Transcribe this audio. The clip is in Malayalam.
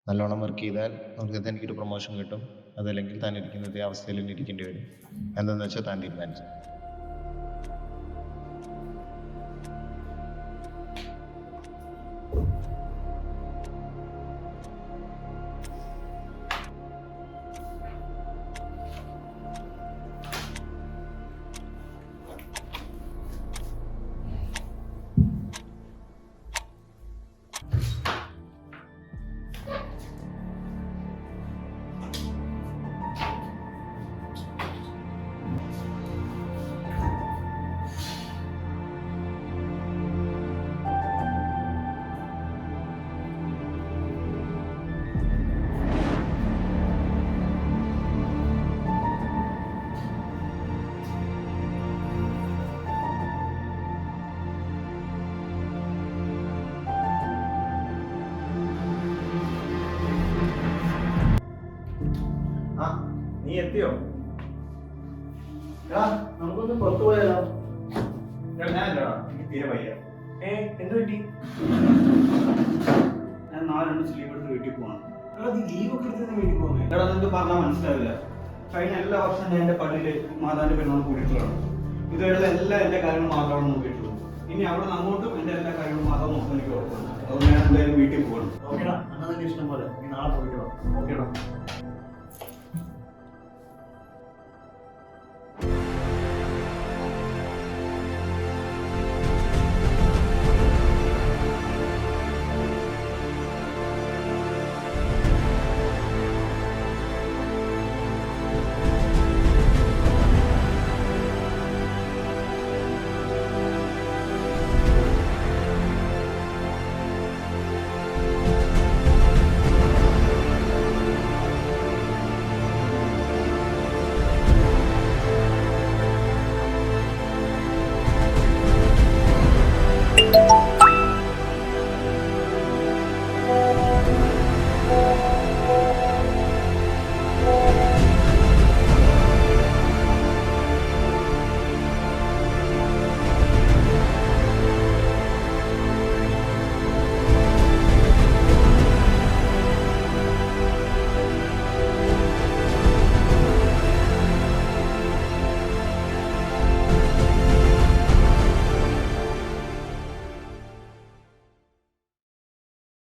നല്ലോണം വർക്ക് ചെയ്താൽ നമുക്ക് തനിക്കൊരു പ്രൊമോഷൻ കിട്ടും. അതല്ലെങ്കിൽ താൻ ഇരിക്കുന്ന ഇതേ അവസ്ഥയിൽ തന്നെ ഇരിക്കേണ്ടി വരും. എന്താണെന്ന് വെച്ചാൽ താൻ തീരുമാനിച്ചു. നീ എത്തിയോ? നമുക്കൊന്ന് പുറത്തു പോയാലോ? ഞാനല്ലടാ, എനിക്ക് തീരെ വയ്യ. എന്ത് പറ്റി? ഞാൻ 4 ദിവസം ലീവ് എടുത്ത് വീട്ടിൽ പോകണം. ലീവ് ഒക്കെ എടുത്ത് വീട്ടിൽ പോകുന്നേ? എടാ നിനക്ക് പറഞ്ഞാൽ മനസ്സിലാവില്ല. കഴിഞ്ഞ എല്ലാ വർഷവും ഞാൻ എൻ്റെ പള്ളിയിൽ മാതാവിൻ്റെ പെണ്ണോട് കൂടിയിട്ടുള്ളതാണ്. ഇതുവരെയുള്ള എല്ലാ കാര്യങ്ങളും മാതാവാണ് നോക്കിയിട്ടുള്ളത്. ഇനി അവിടെ നിന്ന് അങ്ങോട്ടും എൻ്റെ എല്ലാ കാര്യങ്ങളും മാതാവ് നോക്കാൻ എനിക്ക് ഉറപ്പുണ്ട്. അതുകൊണ്ട് ഞാൻ എന്തായാലും വീട്ടിൽ പോകണം. ഓക്കേടാ, എന്നാ നിന്റെ ഇഷ്ടം പോലെ. നീ നാളെ പോയിട്ട് വാ. ഓക്കേടാ.